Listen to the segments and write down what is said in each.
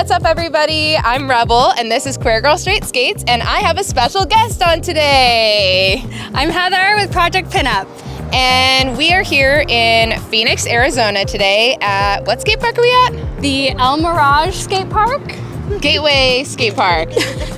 what's up everybody? I'm Rebel and this is Queer Girl Straight Skates and I have a special guest on today. I'm Heather with Project Pinup. And we are here in Phoenix, Arizona today at, what skate park are we at? The El Mirage Skate Park. Gateway Skate Park.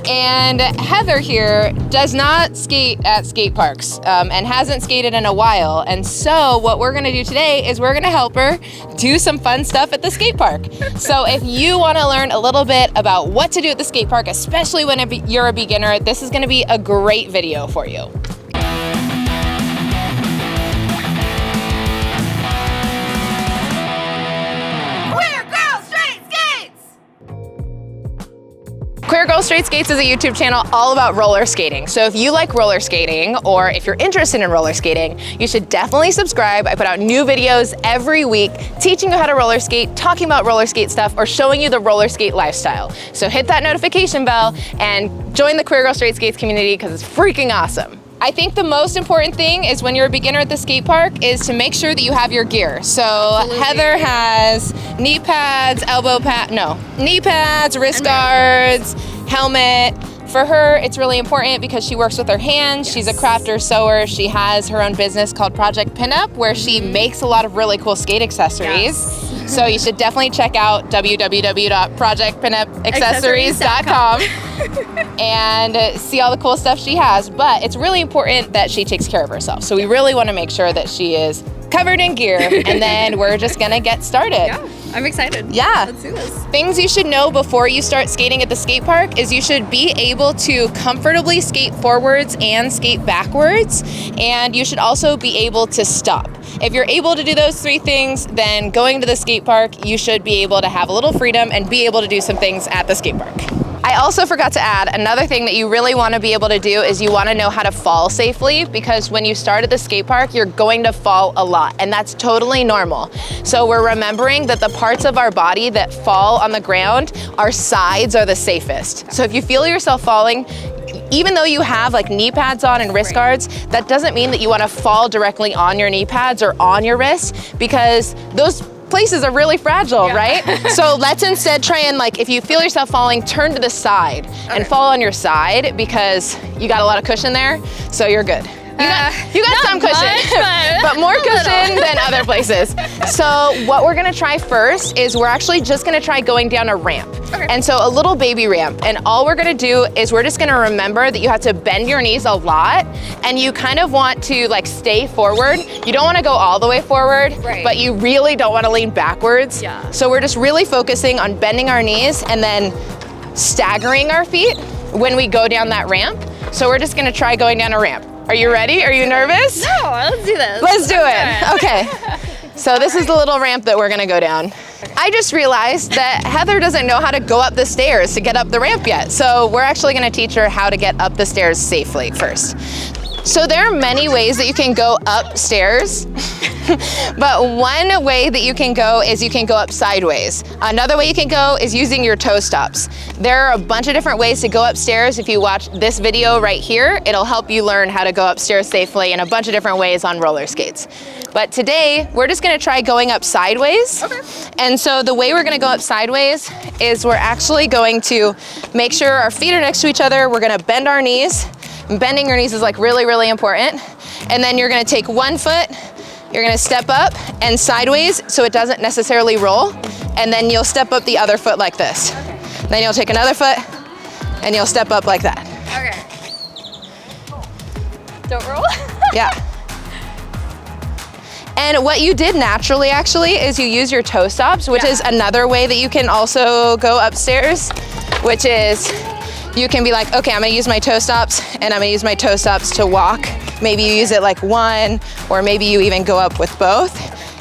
And Heather here does not skate at skate parks and hasn't skated in a while. And so what we're gonna do today is we're gonna help her do some fun stuff at the skate park. So if you wanna learn a little bit about what to do at the skate park, especially when you're a beginner, this is gonna be a great video for you. Queer Girl Straight Skates is a YouTube channel all about roller skating. So if you like roller skating or if you're interested in roller skating, you should definitely subscribe. I put out new videos every week teaching you how to roller skate, talking about roller skate stuff, or showing you the roller skate lifestyle. So hit that notification bell and join the Queer Girl Straight Skates community because it's freaking awesome. I think the most important thing is when you're a beginner at the skate park is to make sure that you have your gear. So absolutely. Heather has knee pads, knee pads, wrist guards, helmet. For her, it's really important because she works with her hands. Yes. She's a crafter, sewer. She has her own business called Project Pinup where she makes a lot of really cool skate accessories. Yes. So you should definitely check out www.projectpinupaccessories.com and see all the cool stuff she has. But it's really important that she takes care of herself. So we really want to make sure that she is covered in gear, and then we're just gonna get started. Yeah, I'm excited. Yeah. Let's do this. Things you should know before you start skating at the skate park is you should be able to comfortably skate forwards and skate backwards, and you should also be able to stop. If you're able to do those three things, then going to the skate park, you should be able to have a little freedom and be able to do some things at the skate park. I also forgot to add, another thing that you really want to be able to do is you want to know how to fall safely, because when you start at the skate park, you're going to fall a lot, and that's totally normal. So we're remembering that the parts of our body that fall on the ground, our sides are the safest. So if you feel yourself falling, even though you have like knee pads on and wrist guards, that doesn't mean that you want to fall directly on your knee pads or on your wrists, because those places are really fragile, right? So let's instead try and, like, if you feel yourself falling, turn to the side and fall on your side, because you got a lot of cushion there, so you're good. You got some cushion, but more cushion than other places. So what we're gonna try first is we're actually just gonna try going down a ramp. Okay. And so a little baby ramp. And all we're gonna do is we're just gonna remember that you have to bend your knees a lot, and you kind of want to like stay forward. You don't wanna go all the way forward, but you really don't wanna lean backwards. Yeah. So we're just really focusing on bending our knees and then staggering our feet when we go down that ramp. So we're just gonna try going down a ramp. Are you ready? Are you nervous? No, let's do this. Let's do it. Okay. So this is the little ramp that we're gonna go down. I just realized that Heather doesn't know how to go up the stairs to get up the ramp yet. So we're actually gonna teach her how to get up the stairs safely first. So there are many ways that you can go upstairs, but one way that you can go is you can go up sideways. Another way you can go is using your toe stops. There are a bunch of different ways to go upstairs. If you watch this video right here, it'll help you learn how to go upstairs safely in a bunch of different ways on roller skates. But today, we're just gonna try going up sideways. Okay. And so the way we're gonna go up sideways is we're actually going to make sure our feet are next to each other. We're gonna bend our knees. Bending your knees is like really, really important. And then you're gonna take one foot, you're gonna step up and sideways so it doesn't necessarily roll. And then you'll step up the other foot like this. Okay. Then you'll take another foot and you'll step up like that. Okay. Don't roll? Yeah. And what you did naturally actually is you use your toe stops, which is another way that you can also go upstairs, which is you can be like, okay, I'm gonna use my toe stops and I'm gonna use my toe stops to walk. Maybe you use it like one, or maybe you even go up with both.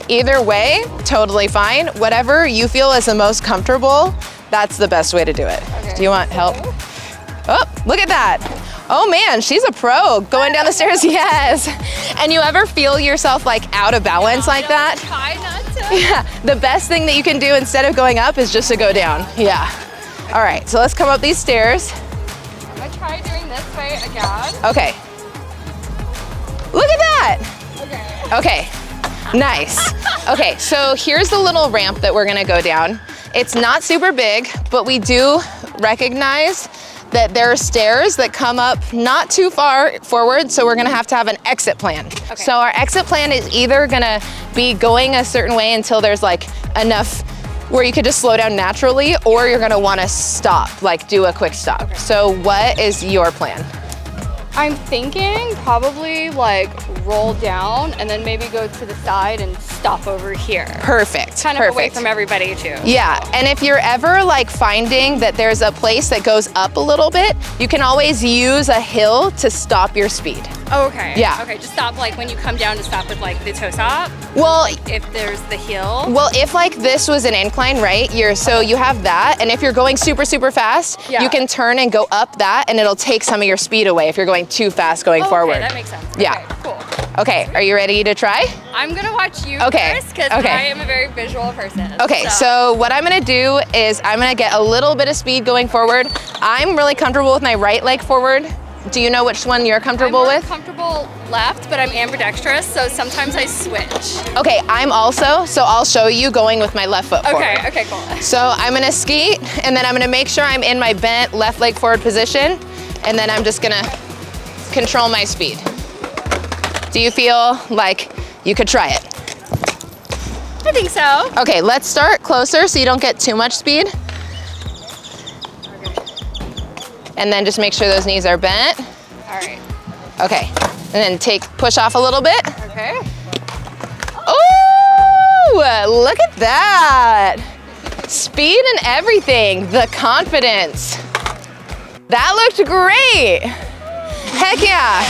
Either way, totally fine. Whatever you feel is the most comfortable, that's the best way to do it. Okay. Do you want help? Oh, look at that. Oh man, she's a pro going down the stairs, yes. And you ever feel yourself like out of balance like that? Try not to. Yeah, the best thing that you can do instead of going up is just to go down, yeah. All right, so let's come up these stairs. I'm gonna try doing this way again. Okay. Look at that. Okay. Okay, nice. Okay, so here's the little ramp that we're gonna go down. It's not super big, but we do recognize that there are stairs that come up not too far forward, so we're gonna have to have an exit plan. Okay. So our exit plan is either gonna be going a certain way until there's like enough where you could just slow down naturally, or you're gonna wanna stop, like do a quick stop. Okay. So what is your plan? I'm thinking probably like roll down and then maybe go to the side and stop over here. Perfect, Kind of perfect. away from everybody too. Yeah, and if you're ever like finding that there's a place that goes up a little bit, you can always use a hill to stop your speed. Oh, okay. Yeah. Okay, just stop like when you come down to stop with like the toe stop. Well, If there's the hill. well, if like this was an incline, right? So you have that, and if you're going super, super fast, Yeah. you can turn and go up that, and it'll take some of your speed away if you're going too fast going Oh, forward. Okay, that makes sense. Yeah. Okay, cool. Okay, are you ready to try? I'm gonna watch you Okay, first because okay. I am a very visual person. Okay, so what I'm gonna do is I'm gonna get a little bit of speed going forward. I'm really comfortable with my right leg forward. Do you know which one you're comfortable I'm more with? comfortable left, but I'm ambidextrous, so sometimes I switch. Okay, I'm also, so I'll show you going with my left foot forward. Okay, okay, cool. So I'm gonna skate, and then I'm gonna make sure I'm in my bent left leg forward position, and then I'm just gonna control my speed. Do you feel like you could try it? I think so. Okay, let's start closer so you don't get too much speed. And then just make sure those knees are bent. All right. Okay, and then push off a little bit. Okay. Oh, look at that. Speed and everything, the confidence. That looked great. Heck yeah.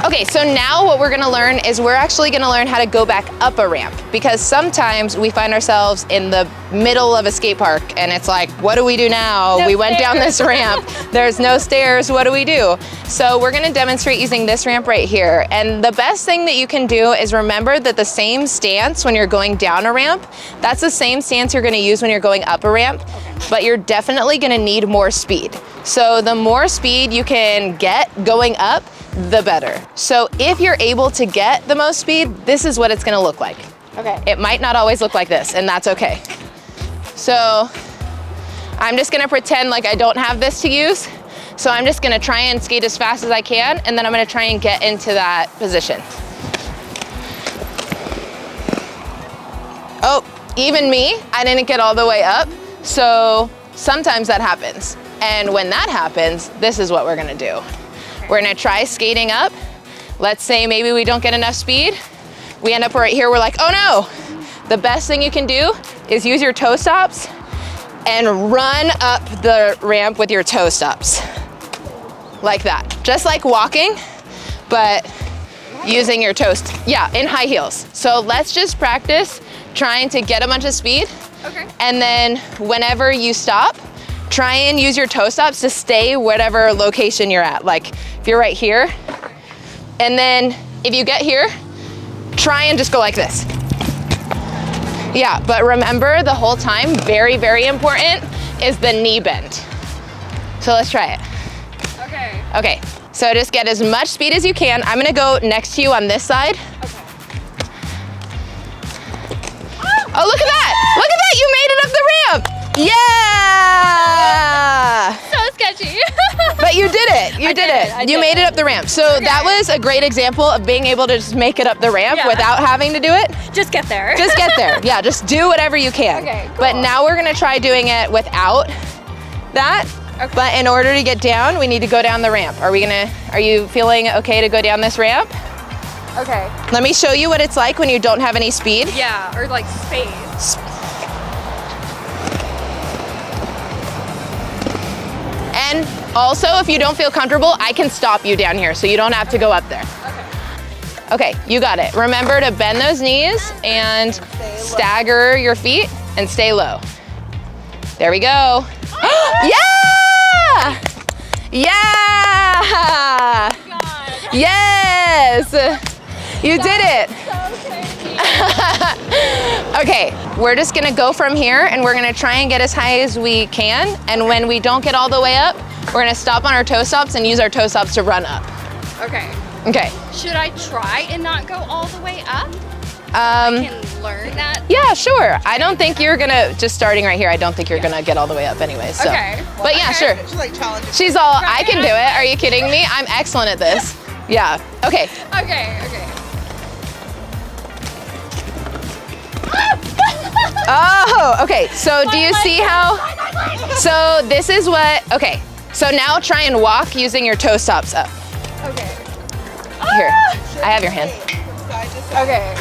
Okay, so now what we're gonna learn is we're actually gonna learn how to go back up a ramp, because sometimes we find ourselves in the middle of a skate park and it's like, what do we do now? No We went down stairs. this ramp, there's no stairs, what do we do? So we're gonna demonstrate using this ramp right here. And the best thing that you can do is remember that the same stance when you're going down a ramp, that's the same stance you're gonna use when you're going up a ramp, but you're definitely gonna need more speed. So the more speed you can get going up, the better. So if you're able to get the most speed, this is what it's gonna look like. Okay. It might not always look like this, and that's okay. So I'm just gonna pretend like I don't have this to use. So I'm just gonna try and skate as fast as I can, and then I'm gonna try and get into that position. Oh, even me, I didn't get all the way up. So sometimes that happens. And when that happens, this is what we're gonna do. We're gonna try skating up. Let's say maybe we don't get enough speed. We end up right here, we're like, oh no. The best thing you can do is use your toe stops and run up the ramp with your toe stops. Like that. Just like walking, but using your toes, yeah, in high heels. So let's just practice trying to get a bunch of speed. Okay. And then whenever you stop, try and use your toe stops to stay whatever location you're at. Like if you're right here, and then if you get here, try and just go like this. Yeah, but remember the whole time, very, very important, is the knee bend. So let's try it. Okay. Okay, so just get as much speed as you can. I'm gonna go next to you on this side. Okay. Oh, look at that! Look at that, you made it up the ramp! Yeah! So sketchy. But you did it, you did I it. did You made it. it up the ramp. So that was a great example of being able to just make it up the ramp Yeah. without having to do it. Just get there. Just get there, yeah, just do whatever you can. Okay, cool. But now we're gonna try doing it without that. Okay. But in order to get down, we need to go down the ramp. Are you feeling okay to go down this ramp? Okay. Let me show you what it's like when you don't have any speed. Yeah, or like space. And also, if you don't feel comfortable, I can stop you down here so you don't have to go up there. Okay, you got it. Remember to bend those knees and stagger your feet and stay low. There we go. Yeah! Yeah! Yes! You did it. Okay, we're just gonna go from here and we're gonna try and get as high as we can. And when we don't get all the way up, we're gonna stop on our toe stops and use our toe stops to run up. Okay. Okay. Should I try and not go all the way up? I can learn that? Yeah, sure. I don't think you're gonna, just starting right here, I don't think you're gonna get all the way up anyways. So. Okay. But yeah, sure. She's like challenging. She's all, I can do it. Are you kidding me? I'm excellent at this. Yeah, okay. Okay. Oh, okay. So do you see how, so this is what, okay. So now try and walk using your toe stops up. Okay. Here, I have your hand. Okay.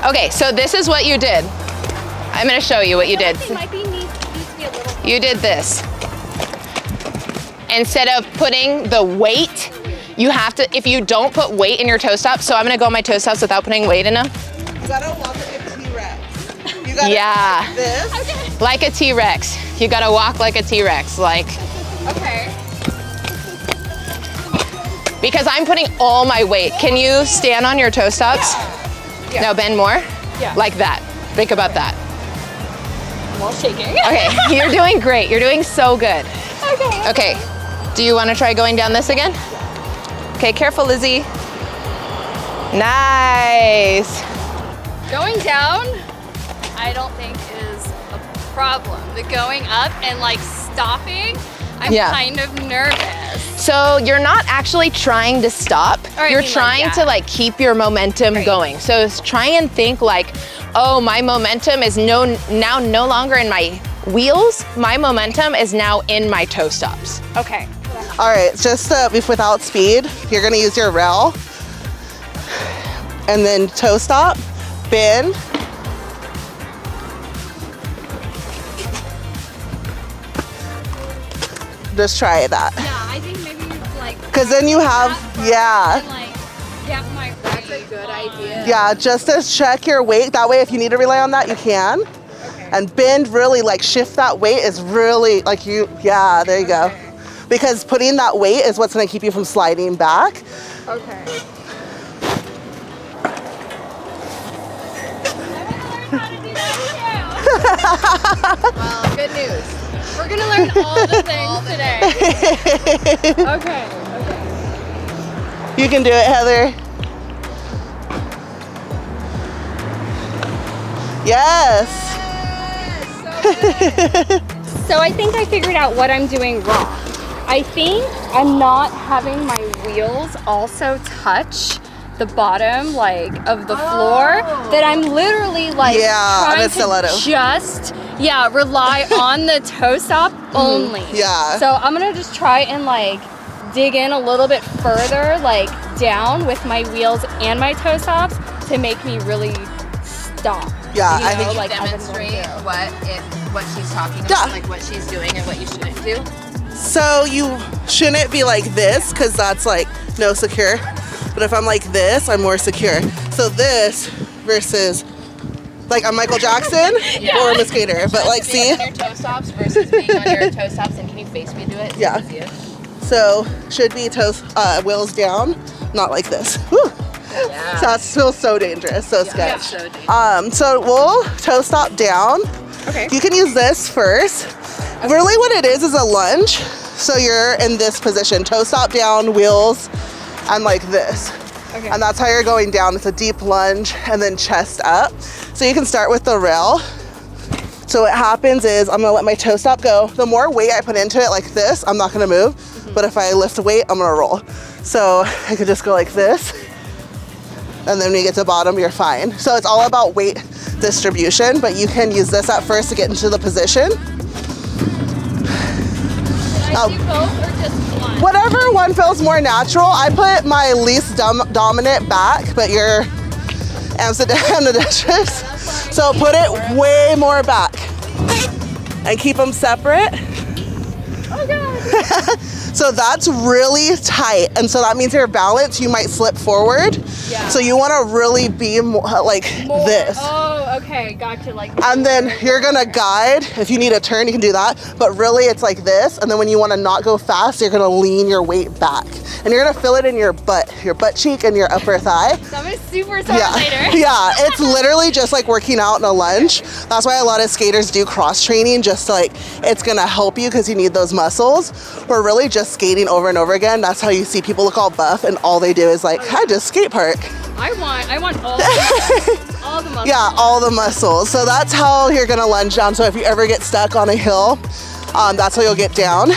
Okay, so this is what you did. I'm gonna show you what you did. It might be needs to be a little. You did this. Instead of putting the weight, you have to, if you don't put weight in your toe stops, so I'm gonna go on my toe stops without putting weight in them. You gotta walk like a T-Rex. You gotta Yeah. do this. Okay. Like a T-Rex. You gotta walk like a T-Rex, like. Okay. Because I'm putting all my weight. Can you stand on your toe stops? Yeah. No, bend more? Yeah. Like that. Think about that. I'm all shaking. Okay, you're doing great. You're doing so good. Okay. Okay, do you want to try going down this again? Okay, careful, Lizzie. Nice. Going down, I don't think is a problem. The going up and like stopping, I'm Yeah. kind of nervous. So you're not actually trying to stop. Or I You're mean, like, trying yeah. to like keep your momentum Right. going. So try and think like, oh, my momentum is now no longer in my wheels. My momentum is now in my toe stops. Okay. All right, just without speed, you're gonna use your rail. And then toe stop, bend. Just try that. Yeah, I think maybe like. Because then you have, yeah. And, like, get my. That's a good idea. Yeah, just to check your weight. That way, if you need to rely on that, you can. Okay. And bend, really like shift that weight is really like yeah, there you go. Because putting that weight is what's gonna keep you from sliding back. Okay. Well, good news. We're gonna learn all the things today. Okay. You can do it, Heather. Yes. So I think I figured out what I'm doing wrong. I think I'm not having my wheels also touch the bottom like of the floor. That I'm literally like Yeah, trying and a stiletto. to just rely on the toe stop only. Yeah. So I'm gonna just try and like dig in a little bit further, like down with my wheels and my toe stops to make me really stop. Yeah, You I know, think like, as I'm Demonstrate going through. what she's talking about, Yeah. like what she's doing and what you shouldn't do. so. You shouldn't be like this because that's like no secure. But if I'm like this, I'm more secure. So this versus like I'm Michael Jackson or I'm a skater. But like, see? On your toe stops versus being on your toe stops, and can you face me do it? Yeah. So should be toes, wheels down, not like this. Whew. Yeah. So that feels so dangerous, so sketch. so dangerous. So we'll toe stop down. Okay. You can use this first. Really what it is a lunge. So you're in this position, toe stop down, wheels, and like this. Okay. And that's how you're going down. It's a deep lunge and then chest up. So you can start with the rail. So what happens is I'm gonna let my toe stop go. The more weight I put into it like this, I'm not gonna move. But if I lift weight, I'm gonna roll. So I could just go like this. And then when you get to the bottom, you're fine. So it's all about weight distribution, but you can use this at first to get into the position. Should I do both or just one? Whatever one feels more natural. I put my least dominant back, but you're ambidextrous. So put it way more back and keep them separate. Oh god. So that's really tight. And so that means your balance, you might slip forward. Yeah. So you wanna really be more like this. Oh, okay, gotcha. Like. And then you're gonna guide. If you need a turn, you can do that. But really it's like this. And then when you wanna not go fast, you're gonna lean your weight back. And you're gonna feel it in your butt cheek and your upper thigh. So I'm gonna super sore Yeah, later. yeah, it's literally just like working out in a lunge. That's why a lot of skaters do cross training, just like it's gonna help you because you need those muscles. Or really just just skating over and over again. That's how you see people look all buff and all they do is like, I just skate park. I want all the muscles. All the muscles. Yeah, all the muscles. So that's how you're gonna lunge down. So if you ever get stuck on a hill, that's how you'll get down.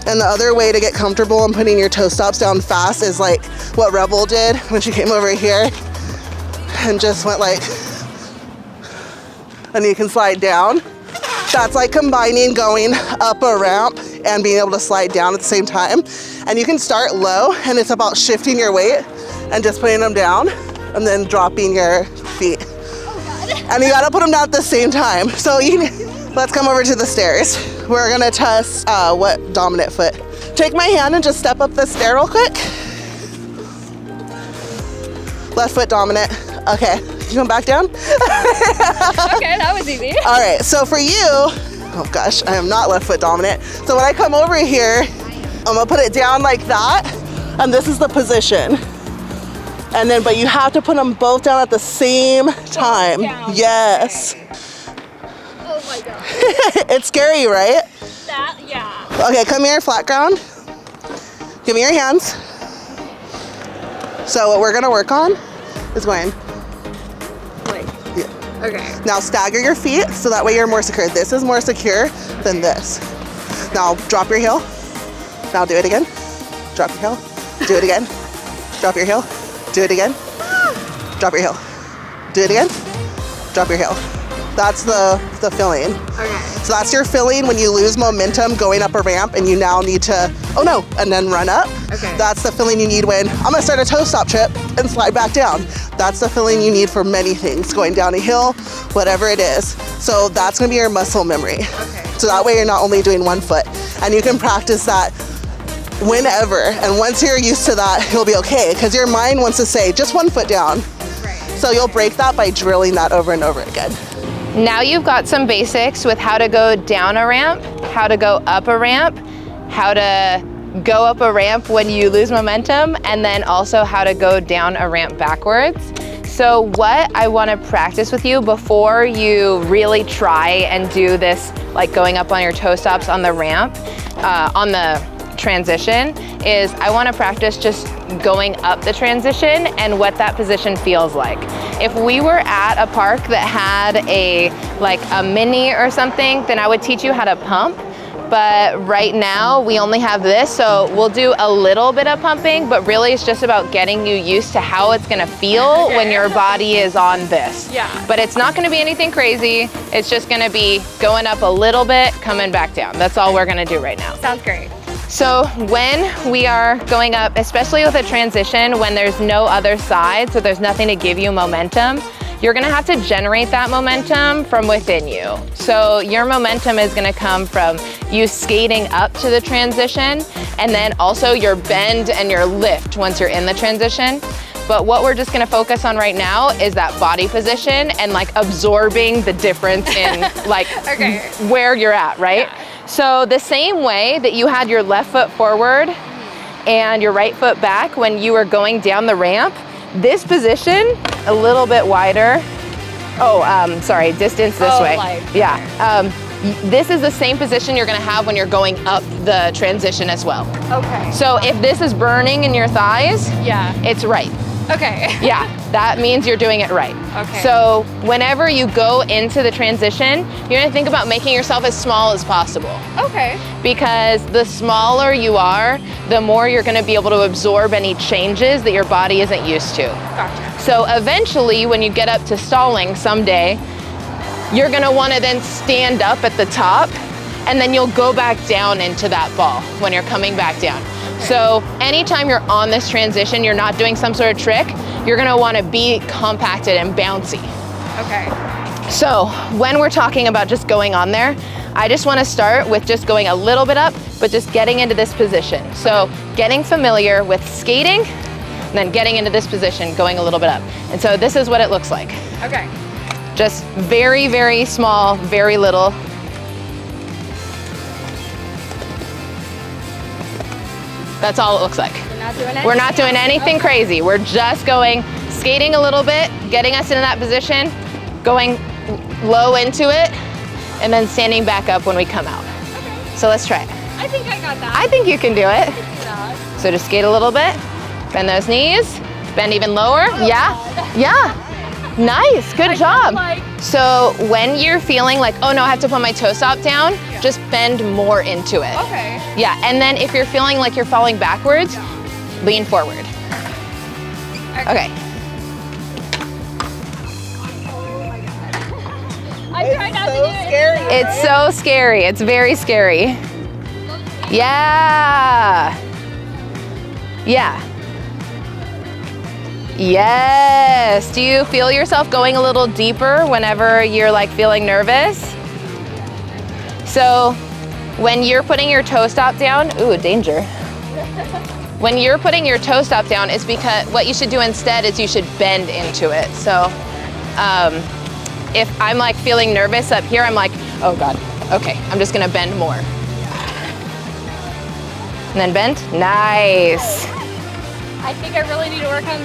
And the other way to get comfortable and putting your toe stops down fast is like what Rebel did when she came over here and just went like, and you can slide down. That's like combining going up a ramp and being able to slide down at the same time. And you can start low and it's about shifting your weight and just putting them down and then dropping your feet. Oh God. And you gotta put them down at the same time. So let's come over to the stairs. We're gonna test what dominant foot. Take my hand and just step up the stair real quick. Left foot dominant. Okay, you come back down? Okay, that was easy. All right, so for you, oh gosh, I am not left foot dominant. So when I come over here, I'm gonna put it down like that, and this is the position. And then, but you have to put them both down at the same time. Down. Yes. Okay. Oh my God. It's scary, right? That, yeah. Okay, come here, flat ground. Give me your hands. So what we're gonna work on is going. Like, Yeah. okay. Now stagger your feet so that way you're more secure. This is more secure than this. Now drop your heel. Now do it again. Drop your heel. Do it again. Drop your heel. Do it again. Drop your heel. Do it again. Drop your heel. That's the filling. Okay. So that's your filling when you lose momentum going up a ramp and you now need to, oh no, and then run up. Okay. That's the filling you need when I'm gonna start a toe stop trip and slide back down. That's the filling you need for many things, going down a hill, whatever it is. So that's gonna be your muscle memory. Okay. So that way you're not only doing one foot, and you can practice that whenever. And once you're used to that, you'll be okay, because your mind wants to say just one foot down. Right. So you'll break that by drilling that over and over again. Now you've got some basics with how to go down a ramp, how to go up a ramp, how to go up a ramp when you lose momentum, and then also how to go down a ramp backwards. So what I want to practice with you before you really try and do this, like going up on your toe stops on the ramp, on the transition, is I want to practice just going up the transition and what that position feels like. If we were at a park that had a mini or something, then I would teach you how to pump. But right now we only have this, so we'll do a little bit of pumping, but really it's just about getting you used to how it's gonna feel when your body is on this. Yeah. But it's not gonna be anything crazy. It's just gonna be going up a little bit, coming back down. That's all we're gonna do right now. Sounds great. So when we are going up, especially with a transition, when there's no other side, so there's nothing to give you momentum, you're gonna have to generate that momentum from within you. So your momentum is gonna come from you skating up to the transition, and then also your bend and your lift once you're in the transition. But what we're just gonna focus on right now is that body position and like absorbing the difference in like where you're at, right? Yeah. So the same way that you had your left foot forward and your right foot back when you were going down the ramp, this position, a little bit wider. Sorry, distance this way. Yeah. This is the same position you're gonna have when you're going up the transition as well. Okay. So if this is burning in your thighs, Yeah. it's right. Okay. Yeah, that means you're doing it right. Okay. So whenever you go into the transition, you're gonna think about making yourself as small as possible. Okay. Because the smaller you are, the more you're gonna be able to absorb any changes that your body isn't used to. Gotcha. So eventually, when you get up to stalling someday, you're gonna wanna then stand up at the top, and then you'll go back down into that ball when you're coming back down. So anytime you're on this transition, you're not doing some sort of trick, you're gonna wanna be compacted and bouncy. Okay. So when we're talking about just going on there, I just wanna start with just going a little bit up, but just getting into this position. So getting familiar with skating, and then getting into this position, going a little bit up. And so this is what it looks like. Okay. Just very, very small, very little. That's all it looks like. We're not doing anything crazy. We're just going, skating a little bit, getting us into that position, going low into it, and then standing back up when we come out. So let's try it. I think I got that. I think you can do it. Yeah. So just skate a little bit, bend those knees, bend even lower. Yeah, yeah. Nice, good job. So when you're feeling like, oh no, I have to put my toe stop down, just bend more into it. Okay. Yeah, and then if you're feeling like you're falling backwards, lean forward. Okay. I tried not to do it. Scary. It's so scary. It's very scary. Yeah. Yeah. Yes. Do you feel yourself going a little deeper whenever you're like feeling nervous? So when you're putting your toe stop down, ooh, danger. When you're putting your toe stop down, it's because what you should do instead is you should bend into it. So if I'm like feeling nervous up here, I'm like, oh God, okay, I'm just gonna bend more. And then bend, nice. I think I really need to work on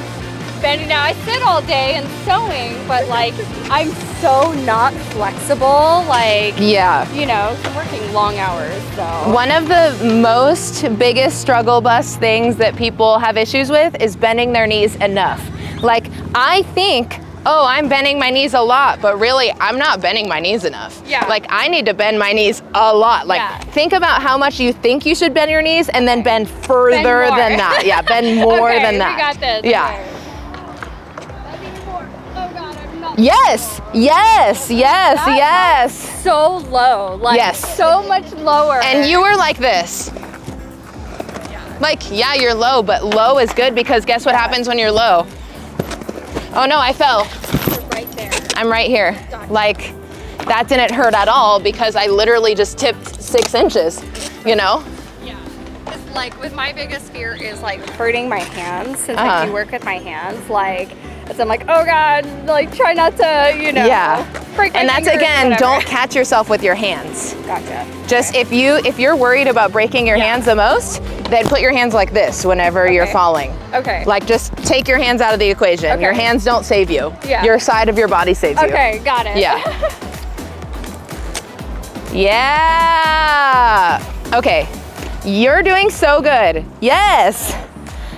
bending now. I sit all day and sewing, but like I'm so not flexible. Like, Yeah. you know, I'm working long hours, so. One of the most biggest struggle bus things that people have issues with is bending their knees enough. Like, I think, oh, I'm bending my knees a lot, but really, I'm not bending my knees enough. Yeah. Like, I need to bend my knees a lot. Like, Yeah. think about how much you think you should bend your knees and then bend further Bend more. than that. Yeah, bend more Okay, than that. we got this. Yeah. Okay. Oh God, I'm not. Yes, yes, yes, That yes. So low, like Yes. so much lower. And you were like this. Like, yeah, you're low, but low is good because guess what happens when you're low? Oh no, I fell. You're right there. I'm right here. Like, that didn't hurt at all because I literally just tipped 6 inches, you know? Yeah. It's like with my biggest fear is like hurting my hands since Uh-huh. I do work with my hands. Like, so I'm like, oh God, like try not to, you know, Yeah. break my And that's fingers, again, whatever. don't catch yourself with your hands. Gotcha. Just if you're worried about breaking your hands the most, then put your hands like this whenever you're Okay. falling. Okay. Like just take your hands out of the equation. Okay. Your hands don't save you. Yeah. Your side of your body saves you. Okay, got it. Yeah. Yeah. Okay. You're doing so good. Yes.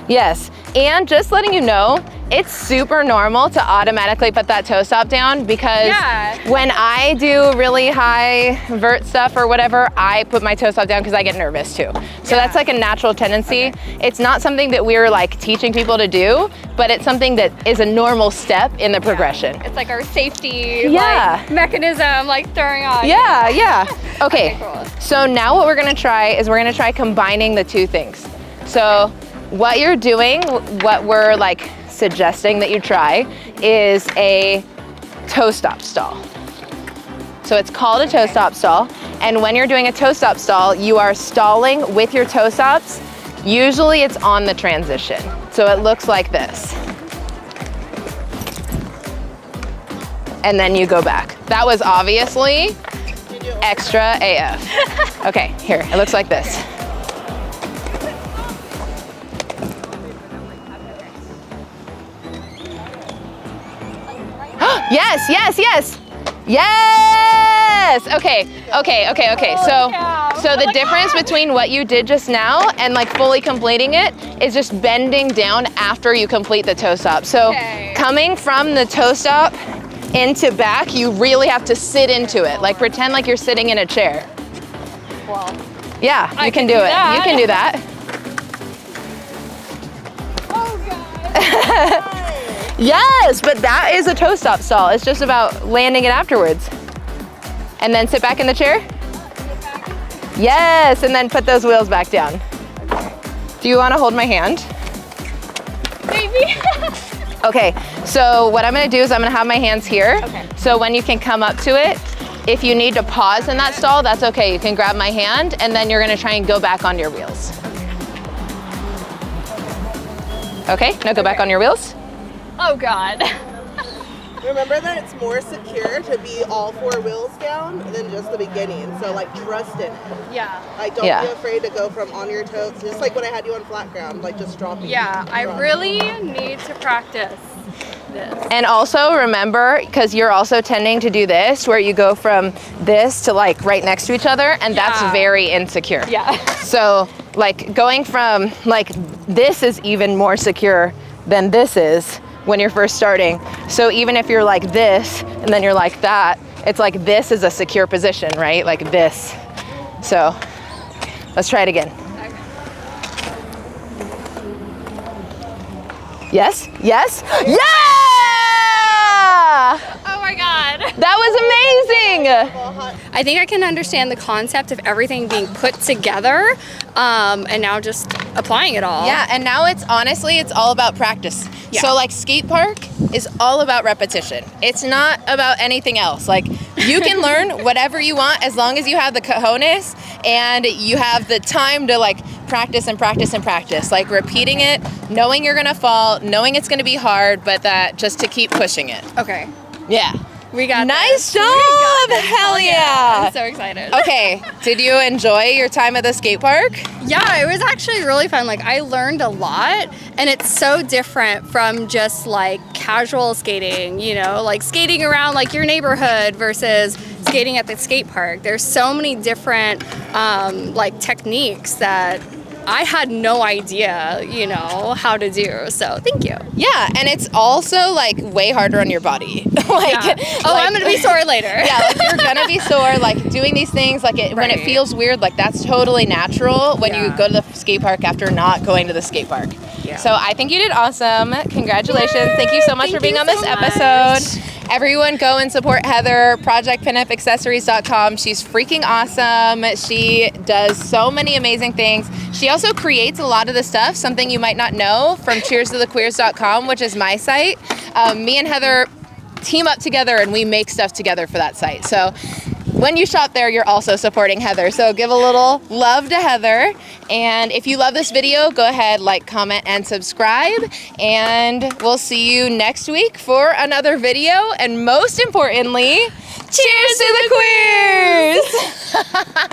Yes. And just letting you know, it's super normal to automatically put that toe stop down because Yeah. when I do really high vert stuff or whatever, I put my toe stop down because I get nervous too. So that's like a natural tendency. It's not something that we're like teaching people to do, but it's something that is a normal step in the progression. It's like our safety Yeah. like mechanism, like throwing on. Yeah, yeah. Okay, cool. so now what we're gonna try is we're gonna try combining the two things. So what you're doing, what we're like suggesting that you try is a toe stop stall. So it's called a toe stop stall. And when you're doing a toe stop stall, you are stalling with your toe stops. Usually it's on the transition. So it looks like this. And then you go back. That was obviously extra AF. Okay, here, it looks like this. Yes, yes, yes. Yes. Okay. Okay. Okay. Okay. So, so the difference between what you did just now and like fully completing it is just bending down after you complete the toe stop. So coming from the toe stop into back, you really have to sit into it. Like pretend like you're sitting in a chair. Well, Yeah, you can can do do it. that. You can do that. oh God. Yes, but that is a toe stop stall. It's just about landing it afterwards. And then sit back in the chair. Yes, and then put those wheels back down. Do you want to hold my hand? Maybe. Okay, so what I'm gonna do is I'm gonna have my hands here. Okay. So when you can come up to it, if you need to pause in that stall, that's okay. You can grab my hand and then you're gonna try and go back on your wheels. Okay, now go back on your wheels. Oh God. Remember that it's more secure to be all 4 wheels down than just the beginning. So like trust in it. Yeah. Like don't Yeah. be afraid to go from on your toes. Just like when I had you on flat ground, like just dropping. Yeah, I Drop. really need to practice. And also remember, because you're also tending to do this, where you go from this to like right next to each other, and that's very insecure. Yeah. So like going from like this is even more secure than this is when you're first starting. So even if you're like this and then you're like that, it's like this is a secure position, right? Like this. So let's try it again. Yes, yes, yeah! Oh my God. That was amazing. I think I can understand the concept of everything being put together and now just applying it all. Yeah, and now it's honestly, it's all about practice. Yeah. So like skate park is all about repetition. It's not about anything else. Like you can learn whatever you want as long as you have the cojones and you have the time to like practice and practice and practice. Like repeating it, knowing you're gonna fall, knowing it's gonna be hard, but that just to keep pushing it. Okay. Yeah. We got nice this. job! We got this. Hell yeah! I'm so excited. Okay, did you enjoy your time at the skate park? Yeah, it was actually really fun. Like I learned a lot, and it's so different from just like casual skating, you know, like skating around like your neighborhood versus skating at the skate park. There's so many different like techniques that I had no idea, you know, how to do. So thank you. Yeah, and it's also like way harder on your body. Like, Yeah. Oh, I'm gonna be sore later. Yeah, like you're gonna be sore. Like doing these things, like when it Right. feels weird, like that's totally natural when you Yeah. go to the skate park after not going to the skate park. Yeah. So I think you did awesome. Congratulations. Thank you so much for Thank being you on this so much. episode. Everyone go and support Heather, projectpinupaccessories.com. She's freaking awesome. She does so many amazing things. She also creates a lot of the stuff, something you might not know, from cheerstothequeers.com, which is my site. Me and Heather team up together and we make stuff together for that site. So when you shop there, you're also supporting Heather. So give a little love to Heather. And if you love this video, go ahead, like, comment, and subscribe. And we'll see you next week for another video. And most importantly, cheers to the queers!